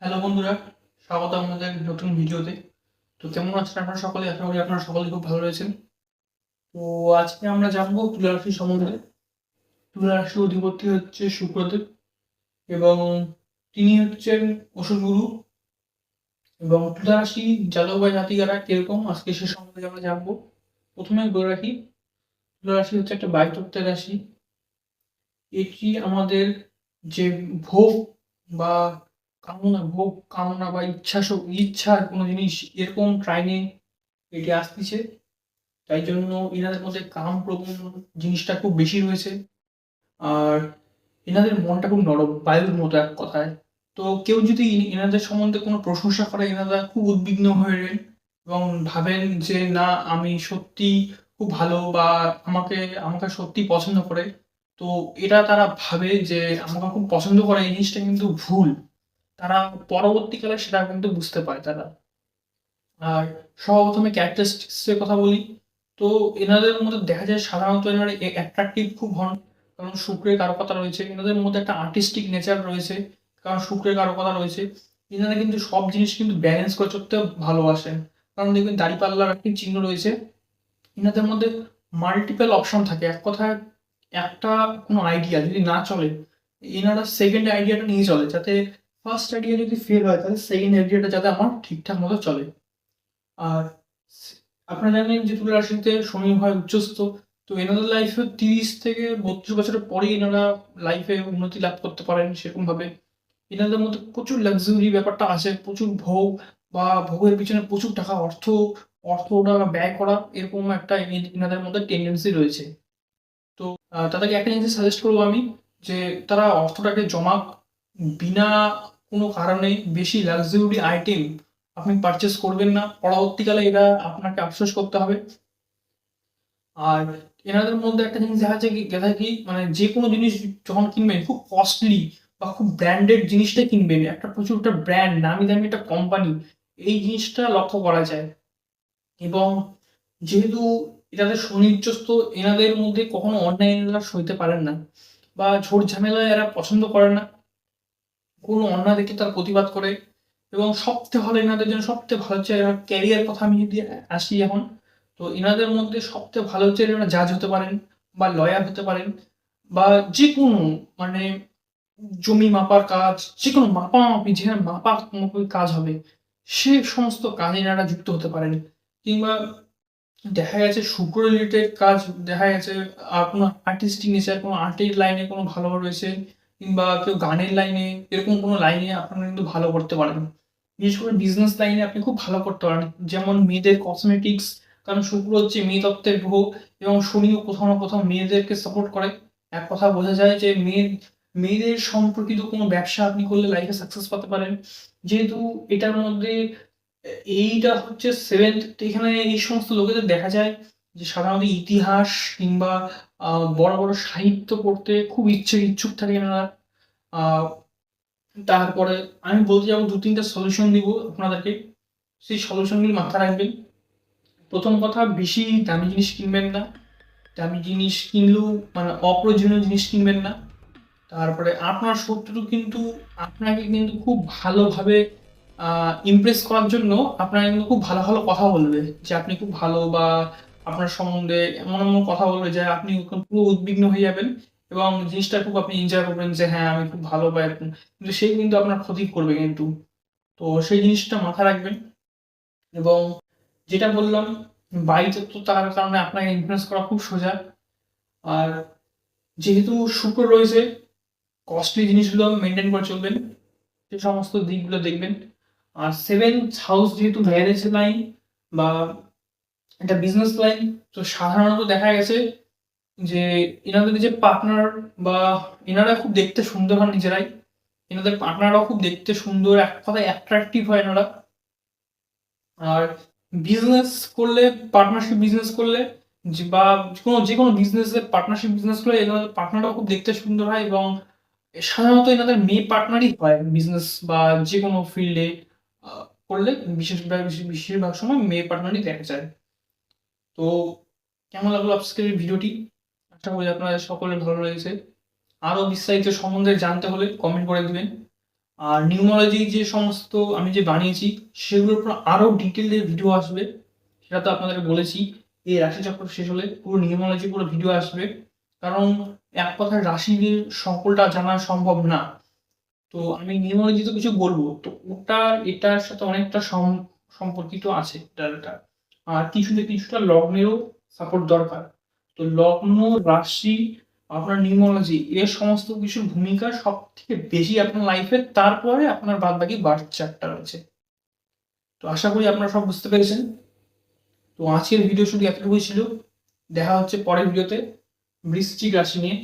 Hello বন্ধুরা, স্বাগত আমাদের নতুন ভিডিওতে। তো কেমন আছেন আপনারা সকলে? আশা করি আপনারা সকলে খুব ভালো রয়েছেন। তো আজকে আমরা জানবো তুলা রাশি সম্বন্ধে। তুলা রাশির অধিপতি হচ্ছে শুক্রদেব এবং তিনি হচ্ছেন অসুরগুরু। এবং তুলা রাশি জাতক বা জাতিকারা কিরকম আজকে সে সম্বন্ধে আমরা জানবো। প্রথমে বলে রাখি, তুলা রাশি হচ্ছে একটা বায়ুতত্ত্বের রাশি। এটি আমাদের যে ভোগ বা কামনা বা ইচ্ছার কোনো জিনিস এরকম ট্রাইনে এটি আসতিছে। তাই জন্য এনাদের মধ্যে কামপ্রবণ জিনিসটা খুব বেশি রয়েছে। আর এনাদের মনটা খুব নরম, বায়ুর মতো এক কথায়। তো কেউ যদি এনাদের সম্বন্ধে কোনো প্রশংসা করে, এনারা খুব উদ্বিগ্ন হয়ে যান এবং ভাবেন যে না, আমি সত্যি খুব ভালো বা আমাকে আমাকে সত্যি পছন্দ করে। তো এটা তারা ভাবে যে আমাকে খুব পছন্দ করে, এই জিনিসটা কিন্তু ভুল। তারা পরবর্তীকালে সেটা কিন্তু বুঝতে পারে তারা। আর সর্বপ্রথমে ক্যারেক্টারিস্টিক্স এর কথা বলি। তো এনাদের মধ্যে দেখা যায় সাধারণত এনারা অ্যাট্রাকটিভ খুব হন, কারণ শুক্রের কারকতা রয়েছে। এনাদের মধ্যে একটা আর্টিস্টিক নেচার রয়েছে, কারণ শুক্রের কারকতা রয়েছে। এনারা কিন্তু সব জিনিস কিন্তু ব্যালেন্স করে চলতে ভালোবাসেন, কারণ দেখবেন দাঁড়িপাল্লার একটি চিহ্ন রয়েছে। এনাদের মধ্যে মাল্টিপল অপশন থাকে। এক কথায় একটা কোনো আইডিয়া যদি না চলে, এনারা সেকেন্ড আইডিয়াটা নিয়ে চলে, যাতে ফার্স্ট আইডিয়া যদি ফেল হয় তাহলে সেকেন্ড আইডিয়াটা যাতে আমার ঠিকঠাক মতো চলে। আর আপনারা জানেন যে তুলা রাশিতে শনি হয় উচ্চস্থ। তো এনাদের লাইফে 30 থেকে 32 বছরের পরেই এনারা লাইফে উন্নতি লাভ করতে পারেন সেরকম ভাবে। এনাদের মধ্যে প্রচুর লাক্সারি ব্যাপারটা আছে, প্রচুর ভোগ বা ভোগের পিছনে প্রচুর টাকা অর্থ ওরা ব্যয় করা, এরকম একটা এনাদের মধ্যে টেন্ডেন্সি রয়েছে। তো তাদেরকে একটা জিনিস সাজেস্ট করবো আমি, যে তারা অর্থটাকে জমা, বিনা কোনো কারণে বেশি লাক্সারি আইটেম আপনি পারচেস করবেন না, পরবর্তীকালে এটা আপনাকে আফসোস করতে হবে। আর এনাদের মধ্যে একটা জিনিস দেখা যায় কি, মানে যে কোনো জিনিস যখন কিনবেন খুব কস্টলি বা খুব ব্র্যান্ডেড জিনিসটা কিনবেন, একটা প্রচুর একটা ব্র্যান্ড, নামি দামি একটা কোম্পানি, এই জিনিসটা লক্ষ্য করা যায়। এবং যেহেতু এনাদের সুনির্দিষ্ট, এনাদের মধ্যে কখনো অন্যায় এনারা সইতে পারেন না বা ঝোট ঝামেলা এরা পছন্দ করে না। কোনো অন্যায় দেখে তার প্রতিবাদ করে। এবং সবথেকে ভালো, এনাদের জন্য সবথেকে ভালো হচ্ছে এনার ক্যারিয়ার কথা আমি যদি আসি এখন, তো এনাদের মধ্যে সবথেকে ভালো হচ্ছে এনারা জাজ হতে পারেন বা লয়ার হতে পারেন, বা যে কোনো, মানে জমি মাপার কাজ, যে কোনো মাপামাপি, যেখানে মাপামাপি কাজ হবে সে সমস্ত কাজে এনারা যুক্ত হতে পারেন। কিংবা দেখা গেছে শুক্র রিলেটেড কাজ, দেখা গেছে কোনো আর্টিস্টিক নেচার, কোনো আর্টের লাইনে কোনো ভালো রয়েছে, কিংবা কেউ গানের লাইনে, এরকম কোনো লাইনে আপনারা কিন্তু ভালো করতে পারেন। বিশেষ করে বিজনেস লাইনে আপনি খুব ভালো করতে পারেন, যেমন মেয়েদের কসমেটিক্স, কারণ শুক্র হচ্ছে মেয়ে তত্ত্বের গ্রহ এবং শনিও কোথাও না কোথাও মেয়েদেরকে সাপোর্ট করে। এক কথা বোঝা যায় যে মেয়েদের সম্পর্কিত কোনো ব্যবসা আপনি করলে লাইফে সাকসেস পেতে পারেন। যেহেতু এটার মধ্যে এইটা হচ্ছে সেভেন্থ, এখানে এই সমস্ত লোকেদের দেখা যায় যে সাধারণত ইতিহাস কিংবা বড় বড় সাহিত্য পড়তে খুব ইচ্ছুক থাকে এনারা। আহ, তারপরে আমি বলতে যাবো দু তিনটা সলিউশন দিব আপনাদেরকে, সেই সলিউশনগুলি মাথায় রাখবেন। প্রথম কথা, বেশি দামি জিনিস কিনবেন না। দামি জিনিস কিনলেও মানে অপ্রয়োজনীয় জিনিস কিনবেন না। তারপরে আপনার শত্রু কিন্তু আপনাকে কিন্তু খুব ভালোভাবে ইমপ্রেস করার জন্য আপনার কিন্তু খুব ভালো ভালো কথা বলবে, যে আপনি খুব ভালো, বা আপনার সম্বন্ধে এমন এমন কথা বলবে যে আপনি পুরো উদ্বিগ্ন হয়ে যাবেন এবং জিনিসটা খুব আপনি এনজয় করবেন, যে হ্যাঁ আমি খুব ভালো বা এরকম। কিন্তু সে কিন্তু আপনার ক্ষতি করবে কিন্তু। তো সেই জিনিসটা মাথায় রাখবেন। এবং যেটা বললাম, বায়ুতত্ত্ব তার কারণে আপনাকে ইনফ্লুয়েন্স করা খুব সোজা। আর যেহেতু শুক্র রয়েছে, কস্টলি জিনিসগুলো মেনটেন করে চলবেন, সে সমস্ত দিকগুলো দেখবেন। আর সেভেন্থ হাউস যেহেতু ম্যারেজ লাইন বা একটা বিজনেস লাইন, তো সাধারণত দেখা গেছে যে এনাদের যে পার্টনার বা এনারা খুব দেখতে সুন্দর হন নিজেরাই, এনাদের পার্টনাররাও খুব দেখতে সুন্দর, এক কথায় অ্যাট্রাকটিভ হয় এনারা। আর বিজনেস করলে, পার্টনারশিপ বিজনেস করলে, বা যে কোনো বিজনেসে পার্টনারশিপ বিজনেস করলে এনাদের পার্টনাররাও খুব দেখতে সুন্দর হয়। এবং সাধারণত এনাদের মেয়ে পার্টনারই হয় বিজনেস বা যে কোনো ফিল্ডে করলে, বেশিরভাগ সময় মেয়ে পার্টনারই দেখা যায়। তো কেমন লাগলো আজকের এই ভিডিওটি? আশা করি আপনাদের সকলের ভালো লেগেছে। আরো বিস্তারিত সম্বন্ধে জানতে হলে কমেন্ট করে দিবেন। আর নিউমারোলজি যে সমস্ত আমি যে বানিয়েছি সেগুলোর উপর আরও ডিটেলের ভিডিও আসবে, সেটা তো আপনাদের বলেছি। এই রাশিচক্র শেষ হলে পুরো নিউমারোলজি পুরো ভিডিও আসবে, কারণ এক কথায় রাশির সকলটা জানা সম্ভব না। তো আমি নিউমারোলজি তো কিছু বলবো, তো ওটা এটার সাথে অনেকটা সম্পর্কিত আছে এটা। আর কিছুটা লগ্নেরও সাপোর্ট দরকার। তো লগ্ন, রাশি, আপনার নিউমারোলজি এর সমস্ত কিছুর ভূমিকা সব থেকে বেশি আপনার লাইফে, তারপরে আপনার বাদ বাকি বার্থ চার্টটা রয়েছে। তো আশা করি আপনারা সব বুঝতে পেরেছেন। তো আজকের ভিডিও শুধু এতটুকুই ছিল। দেখা হচ্ছে পরের ভিডিওতে বৃশ্চিক রাশি নিয়ে।